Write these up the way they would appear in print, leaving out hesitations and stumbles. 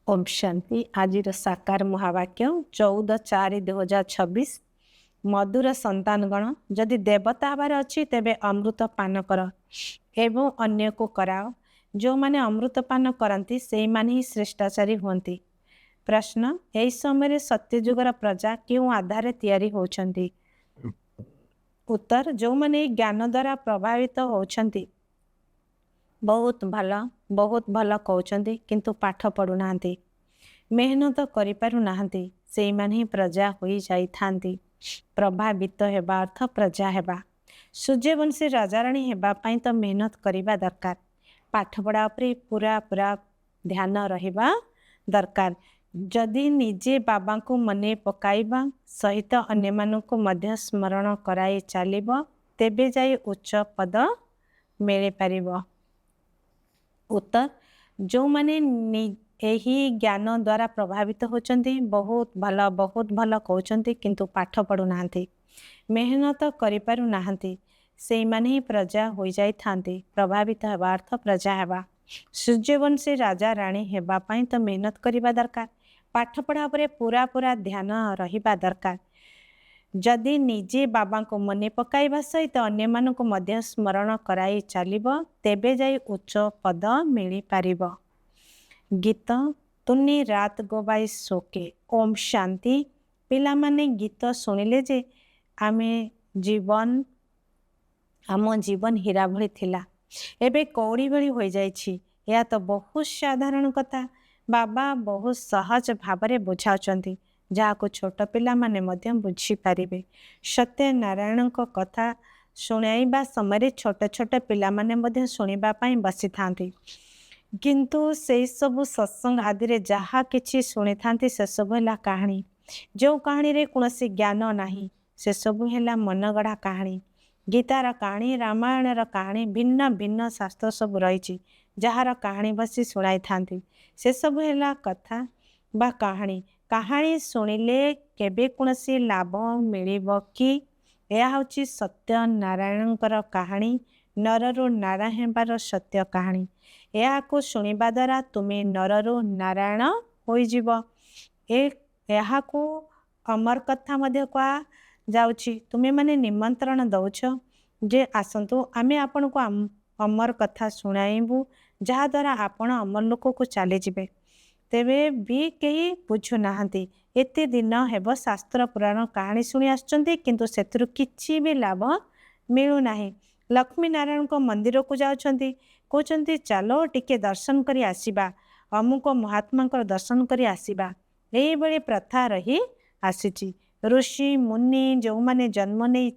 ओम शांति। आज साकार महावाक्य 14/4/2026 मधुर संतानगण जदि देवता हबार अच्छी तेबे अमृत पान कर एवं अन्य को कराओ। जो माने अमृत पान करती से माने ही श्रेष्ठाचारी होती। प्रश्न, यही समय सत्ययुगर प्रजा क्यों आधार तैयारी होती? उत्तर, जो माने ज्ञान द्वारा प्रभावित होती बहुत भल कहते किंतु पाठ पढ़ु ना मेहनत करिपारु नाहंती से माने ही प्रजा होई जाइथांती। प्रभावित हेबा अर्थ प्रजा हेबा। सूर्यवंशी राजाराणी हेबा पाई तो मेहनत करिबा दरकार। पाठ पढ़ा उपरे पूरा पूरा ध्यान रहिबा दरकार। जदि निजे बाबा को मने पकाइबा सहित अन्य मानू को मध्य स्मरण कराई चलिबो तेबे जाई उच्च पद मिली पारिबो। उत्तर, जो माने यही ज्ञान द्वारा प्रभावित होचंती बहुत भल कहते किंतु पाठ पढ़ु नाहंती मेहनत करिपारु नाहंती से माने ही प्रजा होई जाइथांती। प्रभावित हेबा अर्थ प्रजा हेबा। सूर्यवंशी राजा राणी हेबा पाई तो मेहनत करिबा दरकार। पाठ पढ़ा उपरे पूरा पूरा ध्यान रहिबा दरकार। जदि निजे बाबा को मने पकाइबा सहित अन्य मानू को मध्य स्मरण कराई चलिबो तेबे जाई उच्च पद मिली पारिबो। गीत तुनी रात गोबाई सोके। ओम शांति। पिला माने गीत सुनिले जे आम जीवन हीरा भली थिला एबे कौड़ी भली हो जाइछि। या तो बहुत साधारण कथा बाबा बहुत सहज भावरे बुझाउचंती जहाँ को छोट पिला माने मध्य बुझी पारिबे। सत्य नारायण को कथा शुणाइबा समय छोट छोट पिला माने मध्य शुणिबा पाई बसी थांती किंतु से सबु सत्संग आदि रे जहा किछि शुणी थांती से सब है कहानी। जो कहानी रे कौनसी ज्ञान नाही से सब है मनगढ़ा कहानी। गीतार कहानी रामायणर कहानी भिन्न भिन्न शास्त्र सब रही जार कहानी बसी शुणाई थांती से सब है कथा बा कहानी। कहानी शुणिले केबे कौनसी लाभ मिलिबो कि? यह हूँ सत्य नारायणकर कहानी नररु नारा हेबार सत्य कहानी। यह को शुणिबा द्वारा तुम्हें नररु नारायण होई जीवो। यह को अमर कथा मध्य कहा जाउछि। तुम्हें माने निमंत्रण दौछ जे आसंतु आमे आपन को अमर कथा शुणाइबू जहा द्वारा आपण अमर लोक को चली जिबे। तेबे भी कहीं बुझु नाहंती। एते दिन हेब शास्त्र पुराण कहानी शुणी आछंती किंतु सेतरु किछि भी लाभ मिलु नाही। लक्ष्मी नारायण को मंदिर को जाउछंती कहउछंती चलो टिके दर्शन करी आसीबा अमुक महात्मा दर्शन करी आसीबा। एही बळे प्रथा रही आसीची। ऋषि मुनि जो माने जन्म नहीं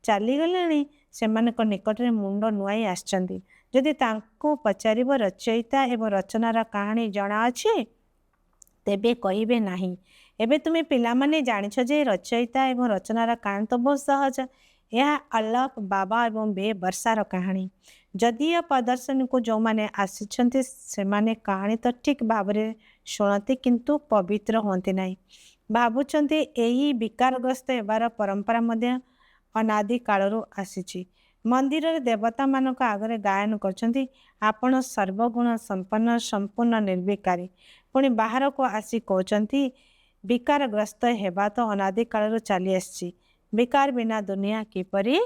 चली गलेनी सेमानक निकट रे मुंड नुआई आछंती। जदि तांको पचारिब रचयिता एवं रचनार कहानी जणा अछि तेबे कहिबे नाही। एबे तुम्हें पिला माने जानिछ जे रचयिता एवं रचनार कहानी तो बहुत सहज। यह अल्लाह बाबा एवं बे वर्षार कहानी। जदि प्रदर्शन को जो माने आसिछंती से माने कहानी तो ठीक भावरे शुणती किंतु पवित्र होती नाही। भावुचंती एही विकारग्रस्त हेबार परंपरा मध्य अनादि कालरू आसीची। मंदिर रे देवता मानक आगरे गायन करछंती आपण सर्वगुण संपन्न संपूर्ण निर्विकारी। पुणी बाहर को आसी कहते विकारग्रस्त हेबा तो अनादि कालरू चली आसी। विकार बिना दुनिया किपरि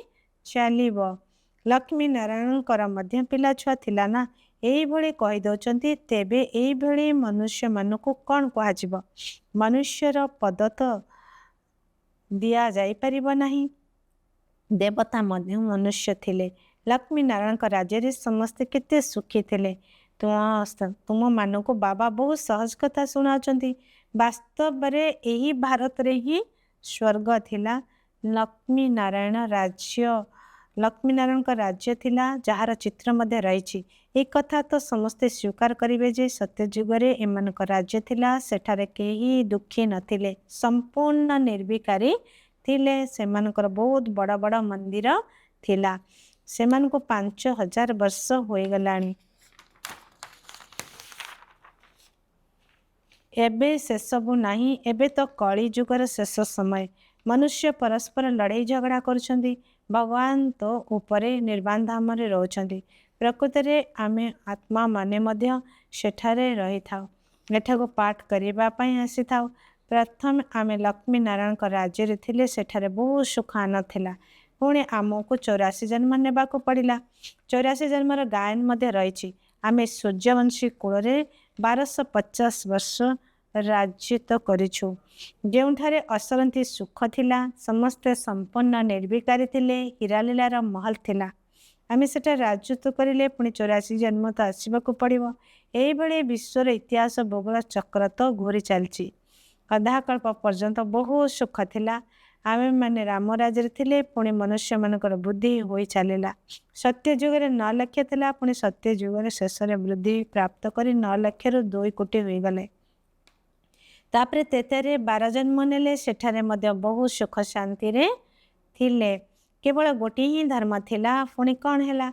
चलिबो। लक्ष्मी नारायणकर मध्य पिला छुआ थिला ना एही भली कहि दउचंती। तेबे एही भली मनुष्य मानकु कोन कहजिबो? मनुष्यर पद तो दिया जाई परिबो नाही। देवता मध्य मनुष्य थिले। लक्ष्मी नारायण का राज्य रे समस्त केते सुखी थिले। तुम मानक बाबा बहुत सहज कथा शुणाउछंती। वास्तव रे एही भारत रे ही स्वर्ग थिला। लक्ष्मी नारायण का राज्य थिला जहार चित्र मध्य रही। एक कथा तो समस्ते स्वीकार करिवे जे सत्य जुगरे एमानक राज्य थिला। सेठारे केही दुखी नथिले संपूर्ण निर्विकारी थिले। सेमानकर बहुत बड़ बड़ मंदिर थिला। सेमानको 5000 वर्ष होई गलानी। एबे से सबु नाही। एबे तो कली जुगर शेष समय। मनुष्य परस्पर लड़ाई झगड़ा करछंती। भगवान तो ऊपरे निर्वाण धाम रे रहउछंती। प्रकृति रे आमे आत्मा माने मध्य सेठारे रही थाउ। ଏଠାକୁ ପାଠ କରିବା ପାଇଁ ଆସିଥାଉ। ପ୍ରଥମେ ଆମେ ଲକ୍ଷ୍ମୀ ନାରାୟଣଙ୍କ ରାଜ୍ୟରେ ଥିଲେ, ସେଠାରେ ବହୁତ ସୁଖ ଆନନ୍ଦ ଥିଲା। ପୁଣି ଆମକୁ 84 ଜନ୍ମ ନେବାକୁ ପଡ଼ିଲା। 84 ଜନ୍ମର ଗାୟନ ମଧ୍ୟ ରହିଛି। ଆମେ ସୂର୍ଯ୍ୟବଂଶୀ କୂଳରେ 1250 ବର୍ଷ ରାଜ୍ୟତ କରିଛୁ, ଯେଉଁଠାରେ ଅସରନ୍ତି ସୁଖ ଥିଲା। ସମସ୍ତେ ସମ୍ପୂର୍ଣ୍ଣ ନିର୍ବିକାରୀ ଥିଲେ। ହୀରାଲୀଳାର ମହଲ ଥିଲା। ଆମେ ସେଟା ରାଜତ୍ୱ କରିଲେ ପୁଣି 84 ଜନ୍ମ ତ ଆସିବାକୁ ପଡ଼ିବ। ଏଇଭଳି ବିଶ୍ୱର ଇତିହାସ ଭୂଗୋଳ ଚକ୍ର ତ ଘୂରି ଚାଲିଛି। ଅଧାକଳ୍ପ ପର୍ଯ୍ୟନ୍ତ ବହୁତ ସୁଖ ଥିଲା। ଆମେମାନେ ରାମ ରାଜ୍ୟରେ ଥିଲେ, ପୁଣି ମନୁଷ୍ୟମାନଙ୍କର ବୃଦ୍ଧି ହୋଇ ଚାଲିଲା। ସତ୍ୟ ଯୁଗରେ 9 ଲକ୍ଷ ଥିଲା, ପୁଣି ସତ୍ୟ ଯୁଗରେ ଶେଷରେ ବୃଦ୍ଧି ପ୍ରାପ୍ତ କରି 9 ଲକ୍ଷରୁ 2 କୋଟି ହୋଇଗଲେ। ତାପରେ ତେତେରେ 12 ଜନ୍ମ ନେଲେ, ସେଠାରେ ମଧ୍ୟ ବହୁତ ସୁଖ ଶାନ୍ତିରେ ଥିଲେ। କେବଳ ଗୋଟିଏ ହିଁ ଧର୍ମ ଥିଲା। ପୁଣି କ'ଣ ହେଲା?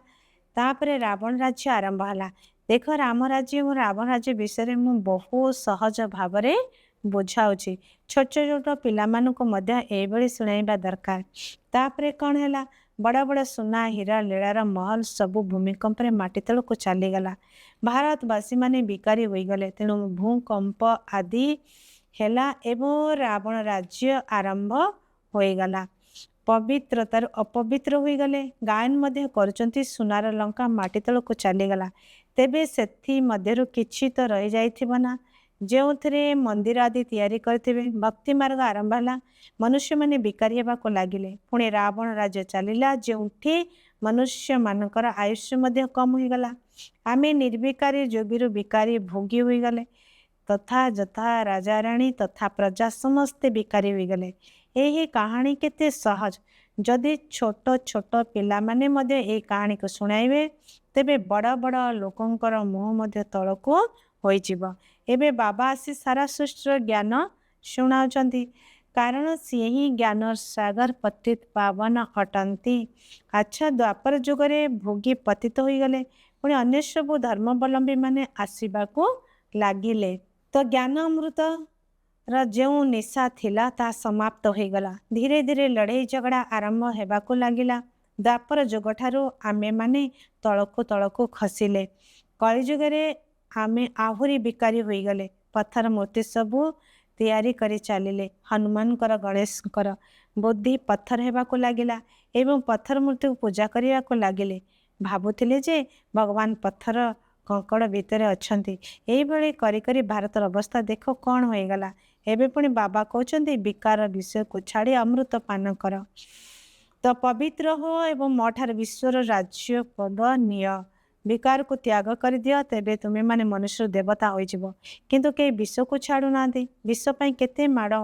ତାପରେ ରାବଣ ରାଜ୍ୟ ଆରମ୍ଭ ହେଲା। ଦେଖ, ରାମ ରାଜ୍ୟ ଏବଂ ରାବଣ ରାଜ୍ୟ ବିଷୟରେ ମୁଁ ବହୁତ ସହଜ ଭାବରେ ବୁଝାଉଛି। ଛୋଟ ଛୋଟ ପିଲାମାନଙ୍କୁ ମଧ୍ୟ ଏଇଭଳି ଶୁଣାଇବା ଦରକାର। ତାପରେ କ'ଣ ହେଲା? ବଡ଼ ବଡ଼ ସୁନା ହୀରା ଲୀଳାର ମହଲ ସବୁ ଭୂମିକମ୍ପରେ ମାଟି ତଳକୁ ଚାଲିଗଲା। ଭାରତବାସୀମାନେ ବିକାରୀ ହୋଇଗଲେ। ତେଣୁ ଭୂକମ୍ପ ଆଦି ହେଲା ଏବଂ ରାବଣ ରାଜ୍ୟ ଆରମ୍ଭ ହୋଇଗଲା। ପବିତ୍ରତାରୁ ଅପବିତ୍ର ହୋଇଗଲେ। ଗାୟନ ମଧ୍ୟ କରୁଛନ୍ତି, ସୁନାର ଲଙ୍କା ମାଟି ତଳକୁ ଚାଲିଗଲା। ତେବେ ସେଥିମଧ୍ୟରୁ କିଛି ତ ରହିଯାଇଥିବ ନା, ଯେଉଁଥିରେ ମନ୍ଦିର ଆଦି ତିଆରି କରିଥିବେ। ଭକ୍ତି ମାର୍ଗ ଆରମ୍ଭ ହେଲା। ମନୁଷ୍ୟମାନେ ବିକାରୀ ହେବାକୁ ଲାଗିଲେ। ପୁଣି ରାବଣ ରାଜ୍ୟ ଚାଲିଲା, ଯେଉଁଠି ମନୁଷ୍ୟମାନଙ୍କର ଆୟୁଷ ମଧ୍ୟ କମ୍ ହୋଇଗଲା। ଆମେ ନିର୍ବିକାରୀ ଯୋଗୀରୁ ବିକାରୀ ଭୋଗୀ ହୋଇଗଲେ। ତଥା ଯଥା ରାଜାରାଣୀ ତଥା ପ୍ରଜା ସମସ୍ତେ ବିକାରୀ ହୋଇଗଲେ। ଏହି କାହାଣୀ କେତେ ସହଜ। ଯଦି ଛୋଟ ଛୋଟ ପିଲାମାନେ ମଧ୍ୟ ଏହି କାହାଣୀକୁ ଶୁଣାଇବେ, ତେବେ ବଡ଼ ବଡ଼ ଲୋକଙ୍କର ମୁହଁ ମଧ୍ୟ ତଳକୁ ହୋଇଯିବ। ଏବେ ବାବା ଆସି ସାରା ସୃଷ୍ଟିର ଜ୍ଞାନ ଶୁଣାଉଛନ୍ତି, କାରଣ ସିଏ ହିଁ ଜ୍ଞାନ ସାଗର ପତିତ ପାବନ ଅଟନ୍ତି। ଆଚ୍ଛା, ଦ୍ୱାପର ଯୁଗରେ ଭୋଗୀ ପତିତ ହୋଇଗଲେ, ପୁଣି ଅନ୍ୟ ସବୁ ଧର୍ମାବଲମ୍ବୀମାନେ ଆସିବାକୁ ଲାଗିଲେ। ତ ଜ୍ଞାନ ଅମୃତର ଯେଉଁ ନିଶା ଥିଲା ତାହା ସମାପ୍ତ ହୋଇଗଲା। ଧୀରେ ଧୀରେ ଲଢ଼େଇ ଝଗଡ଼ା ଆରମ୍ଭ ହେବାକୁ ଲାଗିଲା। ଦ୍ୱାପର ଯୁଗଠାରୁ ଆମେମାନେ ତଳକୁ ତଳକୁ ଖସିଲେ। କଳିଯୁଗରେ ଆମେ ଆହୁରି ବିକାରୀ ହୋଇଗଲେ। ପଥର ମୂର୍ତ୍ତି ସବୁ ତିଆରି କରି ଚାଲିଲେ। ହନୁମାନଙ୍କର, ଗଣେଶଙ୍କର ବୁଦ୍ଧି ପଥର ହେବାକୁ ଲାଗିଲା ଏବଂ ପଥର ମୂର୍ତ୍ତିକୁ ପୂଜା କରିବାକୁ ଲାଗିଲେ। ଭାବୁଥିଲେ ଯେ ଭଗବାନ ପଥର କଙ୍କଡ଼ ଭିତରେ ଅଛନ୍ତି। ଏଇଭଳି କରି କରି ଭାରତର ଅବସ୍ଥା ଦେଖ କ'ଣ ହୋଇଗଲା। ଏବେ ପୁଣି ବାବା କହୁଛନ୍ତି, ବିକାର ବିଷୟକୁ ଛାଡ଼ି ଅମୃତ ପାନ କର। ତ ପବିତ୍ର ହୁଅ ଏବଂ ମୋ ଠାରୁ ବିଶ୍ୱର ରାଜ୍ୟ ପଦ ନିଅ। ବିକାରକୁ ତ୍ୟାଗ କରିଦିଅ, ତେବେ ତୁମେମାନେ ମନୁଷ୍ୟ ଦେବତା ହୋଇଯିବ। କିନ୍ତୁ କେହି ବିଷକୁ ଛାଡ଼ୁନାହାନ୍ତି। ବିଷ ପାଇଁ କେତେ ମାଡ଼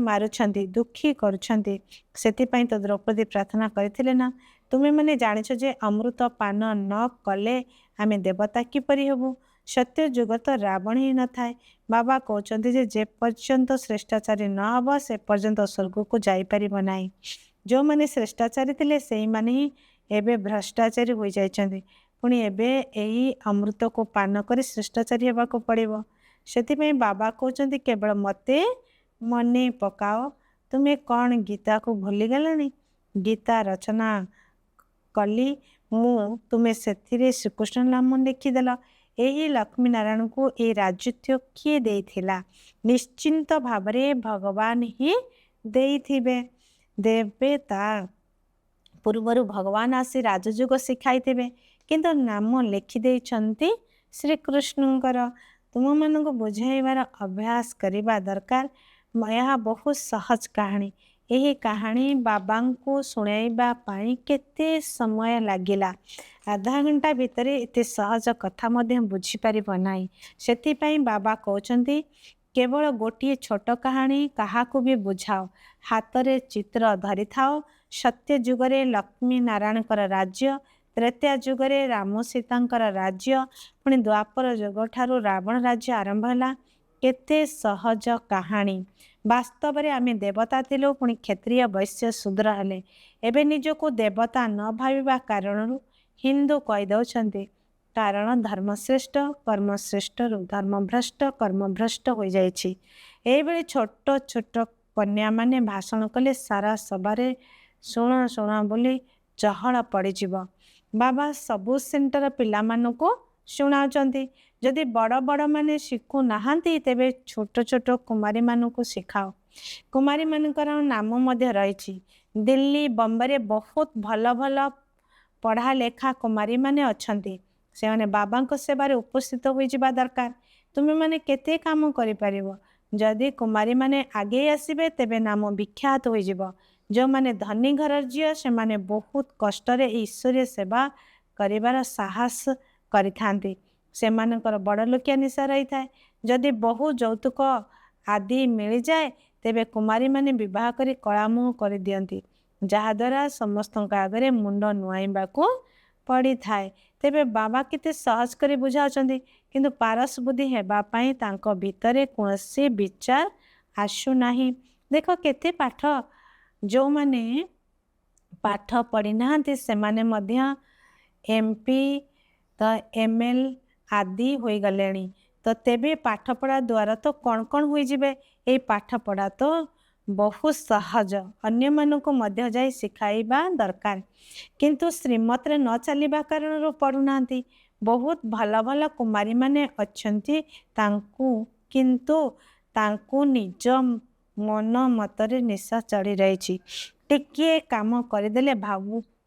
ମାରୁଛନ୍ତି, ଦୁଃଖୀ କରୁଛନ୍ତି। ସେଥିପାଇଁ ତ ଦ୍ରୌପଦୀ ପ୍ରାର୍ଥନା କରିଥିଲେ ନା, ତୁମେମାନେ ଜାଣିଛ ଯେ ଅମୃତ ପାନ ନ କଲେ ଆମେ ଦେବତା କିପରି ହେବୁ? ସତ୍ୟ ଯୁଗ ତ ରାବଣ ହିଁ ନଥାଏ। ବାବା କହୁଛନ୍ତି ଯେ ଯେପର୍ଯ୍ୟନ୍ତ ଶ୍ରେଷ୍ଠାଚାରୀ ନ ହେବ, ସେ ପର୍ଯ୍ୟନ୍ତ ସ୍ୱର୍ଗକୁ ଯାଇପାରିବ ନାହିଁ। ଯେଉଁମାନେ ଶ୍ରେଷ୍ଠାଚାରୀ ଥିଲେ, ସେଇମାନେ ହିଁ ଏବେ ଭ୍ରଷ୍ଟାଚାରୀ ହୋଇଯାଇଛନ୍ତି। ପୁଣି ଏବେ ଏହି ଅମୃତକୁ ପାନ କରି ଶ୍ରେଷ୍ଠାଚାରୀ ହେବାକୁ ପଡ଼ିବ। ସେଥିପାଇଁ ବାବା କହୁଛନ୍ତି, କେବଳ ମୋତେ ମନେ ପକାଅ। ତୁମେ କ'ଣ ଗୀତାକୁ ଭୁଲିଗଲଣି? ଗୀତା ରଚନା କଲି ମୁଁ, ତୁମେ ସେଥିରେ ଶ୍ରୀକୃଷ୍ଣ ନାମ ଲେଖିଦେଲ। ଏହି ଲକ୍ଷ୍ମୀ ନାରାୟଣଙ୍କୁ ଏହି ରାଜତ୍ୱ କିଏ ଦେଇଥିଲା? ନିଶ୍ଚିନ୍ତ ଭାବରେ ଭଗବାନ ହିଁ ଦେଇଥିବେ। ଦେବେ ତା ପୂର୍ବରୁ ଭଗବାନ ଆସି ରାଜଯୋଗ ଶିଖାଇଥିବେ, କିନ୍ତୁ ନାମ ଲେଖିଦେଇଛନ୍ତି ଶ୍ରୀକୃଷ୍ଣଙ୍କର। ତୁମମାନଙ୍କୁ ବୁଝାଇବାର ଅଭ୍ୟାସ କରିବା ଦରକାର। ଏହା ବହୁତ ସହଜ କାହାଣୀ। ଏହି କାହାଣୀ ବାବାଙ୍କୁ ଶୁଣାଇବା ପାଇଁ କେତେ ସମୟ ଲାଗିଲା? ଆଧା ଘଣ୍ଟା ଭିତରେ ଏତେ ସହଜ କଥା ମଧ୍ୟ ବୁଝିପାରିବ ନାହିଁ। ସେଥିପାଇଁ ବାବା କହୁଛନ୍ତି, କେବଳ ଗୋଟିଏ ଛୋଟ କାହାଣୀ କାହାକୁ ବି ବୁଝାଅ। ହାତରେ ଚିତ୍ର ଧରିଥାଅ। ସତ୍ୟ ଯୁଗରେ ଲକ୍ଷ୍ମୀ ନାରାୟଣଙ୍କର ରାଜ୍ୟ, ତ୍ରେତୟା ଯୁଗରେ ରାମ ସୀତାଙ୍କର ରାଜ୍ୟ, ପୁଣି ଦ୍ୱାପର ଯୁଗଠାରୁ ରାବଣ ରାଜ୍ୟ ଆରମ୍ଭ ହେଲା। କେତେ ସହଜ କାହାଣୀ। ବାସ୍ତବରେ ଆମେ ଦେବତା ଥିଲୁ, ପୁଣି କ୍ଷତ୍ରିୟ, ବୈଶ୍ୟ, ଶୂଦ୍ର ହେଲେ। ଏବେ ନିଜକୁ ଦେବତା ନ ଭାବିବା କାରଣରୁ ହିନ୍ଦୁ କହିଦେଉଛନ୍ତି, କାରଣ ଧର୍ମଶ୍ରେଷ୍ଠ କର୍ମଶ୍ରେଷ୍ଠରୁ ଧର୍ମଭ୍ରଷ୍ଟ କର୍ମଭ୍ରଷ୍ଟ ହୋଇଯାଇଛି। ଏଇଭଳି ଛୋଟ ଛୋଟ କନ୍ୟାମାନେ ଭାଷଣ କଲେ ସାରା ସଭାରେ ଶୁଣ ଶୁଣ ବୋଲି ଚହଳ ପଡ଼ିଯିବ। ବାବା ସବୁ ସେଣ୍ଟର ପିଲାମାନଙ୍କୁ ଶୁଣାଉଛନ୍ତି। ଯଦି ବଡ଼ ବଡ଼ମାନେ ଶିଖୁନାହାନ୍ତି ତେବେ ଛୋଟ ଛୋଟ କୁମାରୀମାନଙ୍କୁ ଶିଖାଅ। କୁମାରୀମାନଙ୍କର ନାମ ମଧ୍ୟ ରହିଛି। ଦିଲ୍ଲୀ ବମ୍ବେରେ ବହୁତ ଭଲ ଭଲ ପଢ଼ା ଲେଖା କୁମାରୀମାନେ ଅଛନ୍ତି। ସେମାନେ ବାବାଙ୍କ ସେବାରେ ଉପସ୍ଥିତ ହୋଇଯିବା ଦରକାର। ତୁମେମାନେ କେତେ କାମ କରିପାରିବ। ଯଦି କୁମାରୀମାନେ ଆଗେଇ ଆସିବେ ତେବେ ନାମ ବିଖ୍ୟାତ ହୋଇଯିବ। ଯେଉଁମାନେ ଧନୀ ଘରର ଝିଅ ସେମାନେ ବହୁତ କଷ୍ଟରେ ଈଶ୍ୱରୀୟ ସେବା କରିବାର ସାହସ କରିଥାନ୍ତି। ସେମାନଙ୍କର ବଡ଼ ଲୋକିଆ ନିଶା ରହିଥାଏ। ଯଦି ବହୁ ଯୌତୁକ ଆଦି ମିଳିଯାଏ ତେବେ କୁମାରୀମାନେ ବିବାହ କରି କଳାମୁହଁ କରିଦିଅନ୍ତି, ଯାହାଦ୍ୱାରା ସମସ୍ତଙ୍କ ଆଗରେ ମୁଣ୍ଡ ନୁଆଇବାକୁ ପଡ଼ିଥାଏ। ତେବେ ବାବା କେତେ ସହଜ କରି ବୁଝାଉଛନ୍ତି, କିନ୍ତୁ ପାରସ ବୁଦ୍ଧି ହେବା ପାଇଁ ତାଙ୍କ ଭିତରେ କୌଣସି ବିଚାର ଆସୁନାହିଁ। ଦେଖ କେତେ ପାଠ, ଯେଉଁମାନେ ପାଠ ପଢ଼ିନାହାନ୍ତି ସେମାନେ ମଧ୍ୟ MP ତ ML ଆଦି ହୋଇଗଲେଣି। ତ ତେବେ ପାଠପଢ଼ା ଦ୍ୱାରା ତ କ'ଣ କ'ଣ ହୋଇଯିବେ। ଏଇ ପାଠପଢ଼ା ତ ବହୁତ ସହଜ, ଅନ୍ୟମାନଙ୍କୁ ମଧ୍ୟ ଯାଇ ଶିଖାଇବା ଦରକାର। କିନ୍ତୁ ଶ୍ରୀମତରେ ନ ଚାଲିବା କାରଣରୁ ପଢ଼ୁନାହାନ୍ତି। ବହୁତ ଭଲ ଭଲ କୁମାରୀମାନେ ଅଛନ୍ତି କିନ୍ତୁ ତାଙ୍କୁ ନିଜ ମନ ମତରେ ନିଶା ଚଢ଼ି ରହିଛି। ଟିକିଏ କାମ କରିଦେଲେ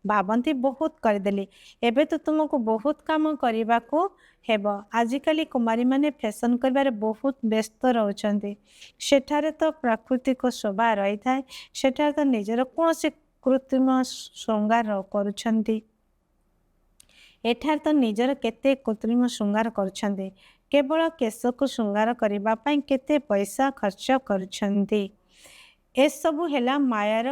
ଭାବନ୍ତି ବହୁତ କରିଦେଲି। ଏବେ ତ ତୁମକୁ ବହୁତ କାମ କରିବାକୁ ହେବ। ଆଜିକାଲି କୁମାରୀମାନେ ଫ୍ୟାସନ୍ କରିବାରେ ବହୁତ ବ୍ୟସ୍ତ ରହୁଛନ୍ତି। ସେଠାରେ ତ ପ୍ରାକୃତିକ ଶୋଭା ରହିଥାଏ। ସେଠାରେ ତ ନିଜର କୌଣସି କୃତ୍ରିମ ଶୃଙ୍ଗାର କରୁଛନ୍ତି। ଏଠାରେ ତ ନିଜର କେତେ କୃତ୍ରିମ ଶୃଙ୍ଗାର କରୁଛନ୍ତି। କେବଳ କେଶକୁ ଶୃଙ୍ଗାର କରିବା ପାଇଁ କେତେ ପଇସା ଖର୍ଚ୍ଚ କରୁଛନ୍ତି। ଏସବୁ ହେଲା ମାୟାର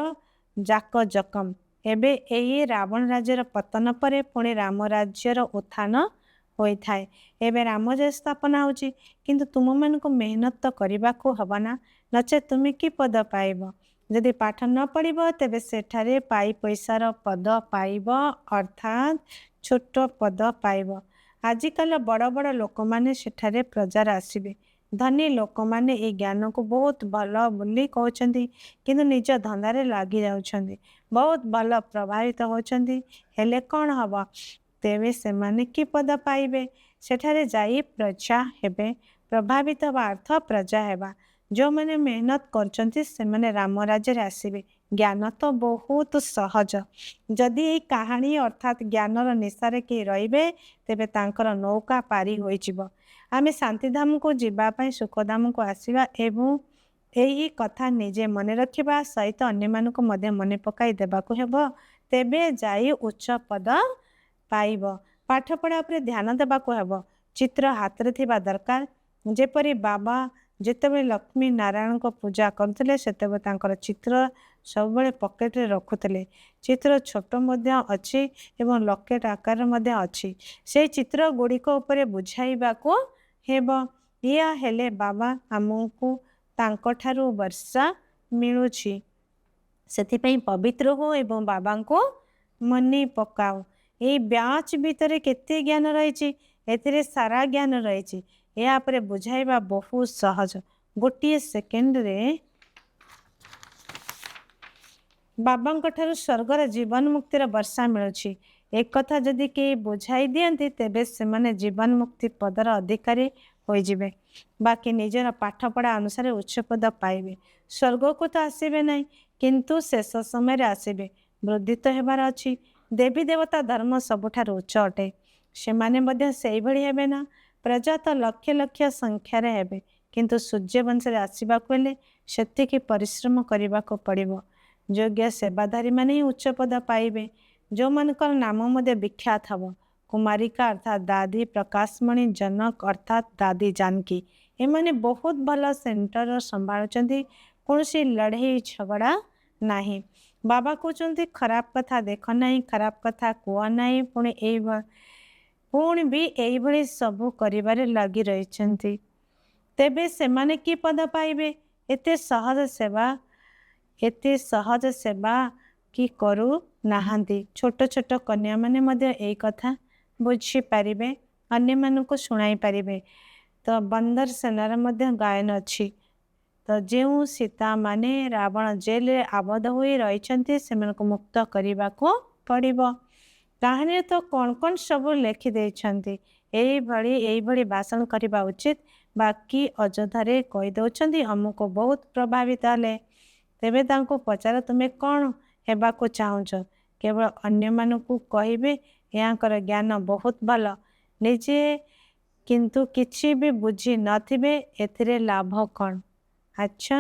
ଜାକଜକମ। ଏବେ ଏହି ରାବଣ ରାଜ୍ୟର ପତନ ପରେ ପୁଣି ରାମ ରାଜ୍ୟର ଉତ୍ଥାନ ହୋଇଥାଏ। ଏବେ ରାମଜୟ ସ୍ଥାପନ ହେଉଛି, କିନ୍ତୁ ତୁମମାନଙ୍କୁ ମେହନତ ତ କରିବାକୁ ହେବ ନା, ନଚେତ୍ ତୁମେ କି ପଦ ପାଇବ। ଯଦି ପାଠ ନ ପଢ଼ିବ ତେବେ ସେଠାରେ ପାଇ ପଇସାର ପଦ ପାଇବ, ଅର୍ଥାତ୍ ଛୋଟ ପଦ ପାଇବ। ଆଜିକାଲି ବଡ଼ ବଡ଼ ଲୋକମାନେ ସେଠାରେ ପ୍ରଜାର ଆସିବେ। ଧନୀ ଲୋକମାନେ ଏହି ଜ୍ଞାନକୁ ବହୁତ ଭଲ ବୋଲି କହୁଛନ୍ତି, କିନ୍ତୁ ନିଜ ଧନ୍ଦାରେ ଲାଗି ଯାଉଛନ୍ତି। ବହୁତ ଭଲ ପ୍ରଭାବିତ ହେଉଛନ୍ତି, ହେଲେ କ'ଣ ହେବ। ତେବେ ସେମାନେ କି ପଦ ପାଇବେ। ସେଠାରେ ଯାଇ ପ୍ରଜା ହେବେ। ପ୍ରଭାବିତ ହେବା ଅର୍ଥ ପ୍ରଜା ହେବା। ଯେଉଁମାନେ ମେହନତ କରୁଛନ୍ତି ସେମାନେ ରାମ ରାଜ୍ୟରେ ଆସିବେ। ଜ୍ଞାନ ତ ବହୁତ ସହଜ। ଯଦି ଏହି କାହାଣୀ ଅର୍ଥାତ୍ ଜ୍ଞାନର ନିଶାରେ କେହି ରହିବେ ତେବେ ତାଙ୍କର ନୌକା ପାରି ହୋଇଯିବ। ଆମେ ଶାନ୍ତିଧାମକୁ ଯିବା ପାଇଁ ସୁଖଧାମକୁ ଆସିବା ଏବଂ ଏହି କଥା ନିଜେ ମନେ ରଖିବା ସହିତ ଅନ୍ୟମାନଙ୍କୁ ମଧ୍ୟ ମନେ ପକାଇ ଦେବାକୁ ହେବ। ତେବେ ଯାଇ ଉଚ୍ଚ ପଦ ପାଇବ। ପାଠପଢ଼ା ଉପରେ ଧ୍ୟାନ ଦେବାକୁ ହେବ। ଚିତ୍ର ହାତରେ ଥିବା ଦରକାର। ଯେପରି ବାବା ଯେତେବେଳେ ଲକ୍ଷ୍ମୀ ନାରାୟଣଙ୍କ ପୂଜା କରୁଥିଲେ ସେତେବେଳେ ତାଙ୍କର ଚିତ୍ର ସବୁବେଳେ ପକେଟରେ ରଖୁଥିଲେ। ଚିତ୍ର ଛୋଟ ମଧ୍ୟ ଅଛି ଏବଂ ଲକେଟ ଆକାରରେ ମଧ୍ୟ ଅଛି। ସେହି ଚିତ୍ର ଗୁଡ଼ିକ ଉପରେ ବୁଝାଇବାକୁ ହେବ। ଏହା ହେଲେ ବାବା ଆମକୁ ତାଙ୍କଠାରୁ ବର୍ଷା ମିଳୁଛି। ସେଥିପାଇଁ ପବିତ୍ର ହୁଅ ଏବଂ ବାବାଙ୍କୁ ମନେ ପକାଅ। ଏହି ବ୍ୟାଚ୍ ଭିତରେ କେତେ ଜ୍ଞାନ ରହିଛି, ଏଥିରେ ସାରା ଜ୍ଞାନ ରହିଛି। ଏହା ଉପରେ ବୁଝାଇବା ବହୁତ ସହଜ। ଗୋଟିଏ ସେକେଣ୍ଡରେ ବାବାଙ୍କ ଠାରୁ ସ୍ୱର୍ଗର ଜୀବନ ମୁକ୍ତିର ବର୍ଷା ମିଳୁଛି। ଏକଥା ଯଦି କେହି ବୁଝାଇ ଦିଅନ୍ତି ତେବେ ସେମାନେ ଜୀବନ ମୁକ୍ତି ପଦର ଅଧିକାରୀ ହୋଇଯିବେ। ବାକି ନିଜର ପାଠପଢ଼ା ଅନୁସାରେ ଉଚ୍ଚ ପଦ ପାଇବେ। ସ୍ୱର୍ଗକୁ ତ ଆସିବେ ନାହିଁ, କିନ୍ତୁ ଶେଷ ସମୟରେ ଆସିବେ। ବୃଦ୍ଧି ତ ହେବାର ଅଛି। ଦେବୀ ଦେବତା ଧର୍ମ ସବୁଠାରୁ ଉଚ୍ଚ ଅଟେ। ସେମାନେ ମଧ୍ୟ ସେଇଭଳି ହେବେ ନା। ପ୍ରଜା ତ ଲକ୍ଷ ଲକ୍ଷ ସଂଖ୍ୟାରେ ହେବେ, କିନ୍ତୁ ସୂର୍ଯ୍ୟବଂଶରେ ଆସିବାକୁ ହେଲେ ସେତିକି ପରିଶ୍ରମ କରିବାକୁ ପଡ଼ିବ। ଯୋଗ୍ୟ ସେବାଧାରୀମାନେ ହିଁ ଉଚ୍ଚ ପଦ ପାଇବେ, ଯେଉଁମାନଙ୍କର ନାମ ମଧ୍ୟ ବିଖ୍ୟାତ ହେବ। କୁମାରିକା ଅର୍ଥାତ୍ ଦାଦି ପ୍ରକାଶମଣି, ଜନକ ଅର୍ଥାତ୍ ଦାଦି ଜାନକୀ, ଏମାନେ ବହୁତ ଭଲ ସେଣ୍ଟର ସମ୍ଭାଳୁଛନ୍ତି। କୌଣସି ଲଢ଼େଇ ଝଗଡ଼ା ନାହିଁ। ବାବା କହୁଛନ୍ତି ଖରାପ କଥା ଦେଖ ନାହିଁ, ଖରାପ କଥା କୁହ ନାହିଁ। ପୁଣି ବି ଏଇଭଳି ସବୁ କରିବାରେ ଲାଗି ରହିଛନ୍ତି। ତେବେ ସେମାନେ କି ପଦ ପାଇବେ। ଏତେ ସହଜ ସେବା କି କରୁ ନାହାନ୍ତି। ଛୋଟ ଛୋଟ କନ୍ୟାମାନେ ମଧ୍ୟ ଏଇ କଥା ବୁଝିପାରିବେ, ଅନ୍ୟମାନଙ୍କୁ ଶୁଣାଇ ପାରିବେ। ତ ବନ୍ଦର ସେନାର ମଧ୍ୟ ଗାୟନ ଅଛି। ତ ଯେଉଁ ସୀତାମାନେ ରାବଣ ଜେଲରେ ଆବଦ୍ଧ ହୋଇ ରହିଛନ୍ତି ସେମାନଙ୍କୁ ମୁକ୍ତ କରିବାକୁ ପଡ଼ିବ। କାହାଣୀରେ ତ କ'ଣ ସବୁ ଲେଖିଦେଇଛନ୍ତି। ଏଇଭଳି ଭାଷଣ କରିବା ଉଚିତ, ବାକି ଅଯଥାରେ କହିଦେଉଛନ୍ତି ଅମୁକ ବହୁତ ପ୍ରଭାବିତ ହେଲେ। ତେବେ ତାଙ୍କୁ ପଚାର, ତୁମେ କ'ଣ ହେବାକୁ ଚାହୁଁଛ? କେବଳ ଅନ୍ୟମାନଙ୍କୁ କହିବେ ଏହାଙ୍କର ଜ୍ଞାନ ବହୁତ ଭଲ, ନିଜେ କିନ୍ତୁ କିଛି ବି ବୁଝି ନଥିବେ, ଏଥିରେ ଲାଭ କ'ଣ? ଆଚ୍ଛା,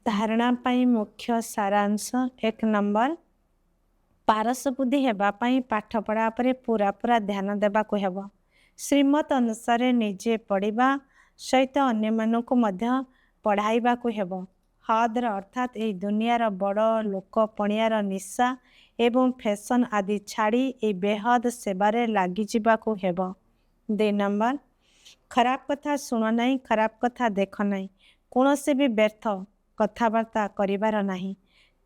ଧାରଣା ପାଇଁ ମୁଖ୍ୟ ସାରାଂଶ। 1 ନମ୍ବର, ପାରସ ବୁଦ୍ଧି ହେବା ପାଇଁ ପାଠପଢ଼ା ଉପରେ ପୁରା ଧ୍ୟାନ ଦେବାକୁ ହେବ। ଶ୍ରୀମତ ଅନୁସାରେ ନିଜେ ପଢ଼ିବା ସହିତ ଅନ୍ୟମାନଙ୍କୁ ମଧ୍ୟ ପଢ଼ାଇବାକୁ ହେବ। ହଦ୍ର ଅର୍ଥାତ୍ ଏହି ଦୁନିଆର ବଡ଼ ଲୋକପଣିଆର ନିଶା ଏବଂ ଫ୍ୟାସନ୍ ଆଦି ଛାଡ଼ି ଏହି ବେହଦ ସେବାରେ ଲାଗିଯିବାକୁ ହେବ। 2 ନମ୍ବର, ଖରାପ କଥା ଶୁଣ ନାହିଁ, ଖରାପ କଥା ଦେଖ ନାହିଁ। କୌଣସି ବି ବ୍ୟର୍ଥ କଥାବାର୍ତ୍ତା କରିବାର ନାହିଁ,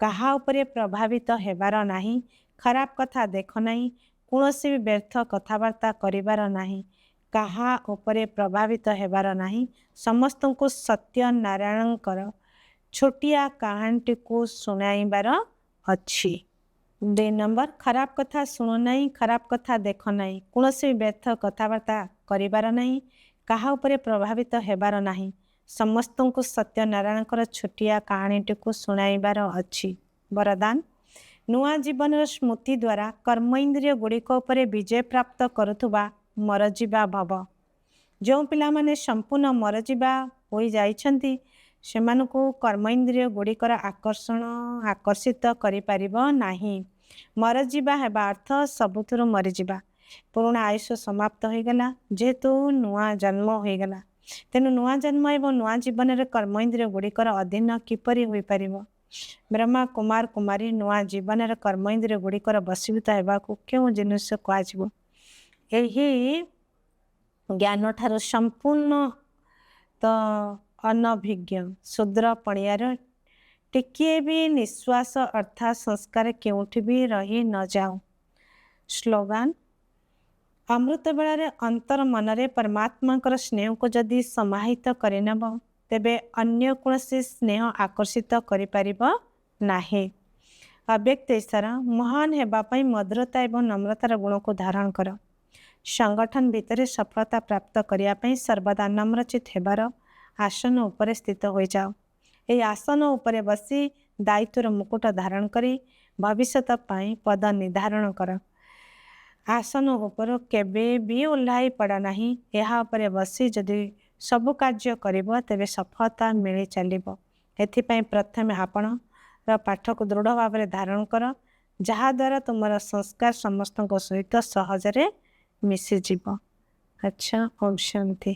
କାହା ଉପରେ ପ୍ରଭାବିତ ହେବାର ନାହିଁ। ଖରାପ କଥା ଦେଖ ନାହିଁ, କୌଣସି ବି ବ୍ୟର୍ଥ କଥାବାର୍ତ୍ତା କରିବାର ନାହିଁ, କାହା ଉପରେ ପ୍ରଭାବିତ ହେବାର ନାହିଁ। ସମସ୍ତଙ୍କୁ ସତ୍ୟନାରାୟଣଙ୍କର ଛୋଟିଆ କାହାଣୀଟିକୁ ଶୁଣାଇବାର ଅଛି। 2 ନମ୍ବର, ଖରାପ କଥା ଶୁଣ ନାହିଁ, ଖରାପ କଥା ଦେଖ ନାହିଁ, କୌଣସି ବ୍ୟର୍ଥ କଥାବାର୍ତ୍ତା କରିବାର ନାହିଁ, କାହା ଉପରେ ପ୍ରଭାବିତ ହେବାର ନାହିଁ। ସମସ୍ତଙ୍କୁ ସତ୍ୟନାରାୟଣଙ୍କର ଛୋଟିଆ କାହାଣୀଟିକୁ ଶୁଣାଇବାର ଅଛି। ବରଦାନ, ନୂଆ ଜୀବନର ସ୍ମୃତି ଦ୍ୱାରା କର୍ମ ଇନ୍ଦ୍ରିୟ ଗୁଡ଼ିକ ଉପରେ ବିଜୟ ପ୍ରାପ୍ତ କରୁଥିବା ମରଯିବା ଭବ। ଯେଉଁ ପିଲାମାନେ ସମ୍ପୂର୍ଣ୍ଣ ମରଯିବା ହୋଇଯାଇଛନ୍ତି, ସେମାନଙ୍କୁ କର୍ମ ଇନ୍ଦ୍ରିୟ ଗୁଡ଼ିକର ଆକର୍ଷିତ କରିପାରିବ ନାହିଁ। ମରଯିବା ହେବା ଅର୍ଥ ସବୁଥିରୁ ମରିଯିବା। ପୁରୁଣା ଆୟୁଷ ସମାପ୍ତ ହୋଇଗଲା, ଯେହେତୁ ନୂଆ ଜନ୍ମ ହୋଇଗଲା। ତେଣୁ ନୂଆ ଜନ୍ମ ଏବଂ ନୂଆ ଜୀବନରେ କର୍ମ ଇନ୍ଦ୍ରିୟ ଗୁଡ଼ିକର ଅଧୀନ କିପରି ହୋଇପାରିବ? ବ୍ରହ୍ମା କୁମାର କୁମାରୀ ନୂଆ ଜୀବନରେ କର୍ମ ଇନ୍ଦ୍ରିୟ ଗୁଡ଼ିକର ବଶୀଭୂତ ହେବାକୁ କେଉଁ ଜିନିଷ କୁହାଯିବ? ଏହି ଜ୍ଞାନଠାରୁ ସମ୍ପୂର୍ଣ୍ଣ ତ ଅନଭିଜ୍ଞ ଶୂଦ୍ର ପଣିଆର ଟିକିଏ ବି ନିଶ୍ୱାସ ଅର୍ଥାତ୍ ସଂସ୍କାର କେଉଁଠି ବି ରହି ନଯାଉ। ସ୍ଲୋଗାନ, ଅମୃତ ବେଳାରେ ଅନ୍ତର ମନରେ ପରମାତ୍ମାଙ୍କର ସ୍ନେହକୁ ଯଦି ସମାହିତ କରିନେବ, ତେବେ ଅନ୍ୟ କୌଣସି ସ୍ନେହ ଆକର୍ଷିତ କରିପାରିବ ନାହିଁ। ଅବ୍ୟକ୍ତ ଈଶ୍ୱର ମହାନ ହେବା ପାଇଁ ମଧୁରତା ଏବଂ ନମ୍ରତାର ଗୁଣକୁ ଧାରଣ କର। ସଂଗଠନ ଭିତରେ ସଫଳତା ପ୍ରାପ୍ତ କରିବା ପାଇଁ ସର୍ବଦା ନମ୍ରଚିତ ହେବାର ଆସନ ଉପରେ ସ୍ଥିତ ହୋଇଯାଅ। ଏହି ଆସନ ଉପରେ ବସି ଦାୟିତ୍ୱର ମୁକୁଟ ଧାରଣ କରି ଭବିଷ୍ୟତ ପାଇଁ ପଦ ନିର୍ଦ୍ଧାରଣ କର। ଆସନ ଉପରୁ କେବେ ବି ଓହ୍ଲାଇ ପଡ଼ ନାହିଁ। ଏହା ଉପରେ ବସି ଯଦି ସବୁ କାର୍ଯ୍ୟ କରିବ, ତେବେ ସଫଳତା ମିଳି ଚାଲିବ। ଏଥିପାଇଁ ପ୍ରଥମେ ଆପଣର ପାଠକୁ ଦୃଢ଼ ଭାବରେ ଧାରଣ କର, ଯାହାଦ୍ୱାରା ତୁମର ସଂସ୍କାର ସମସ୍ତଙ୍କ ସହିତ ସହଜରେ ମିଶିଯିବ। ଆଚ୍ଛା, ଓମ୍ ଶାନ୍ତି।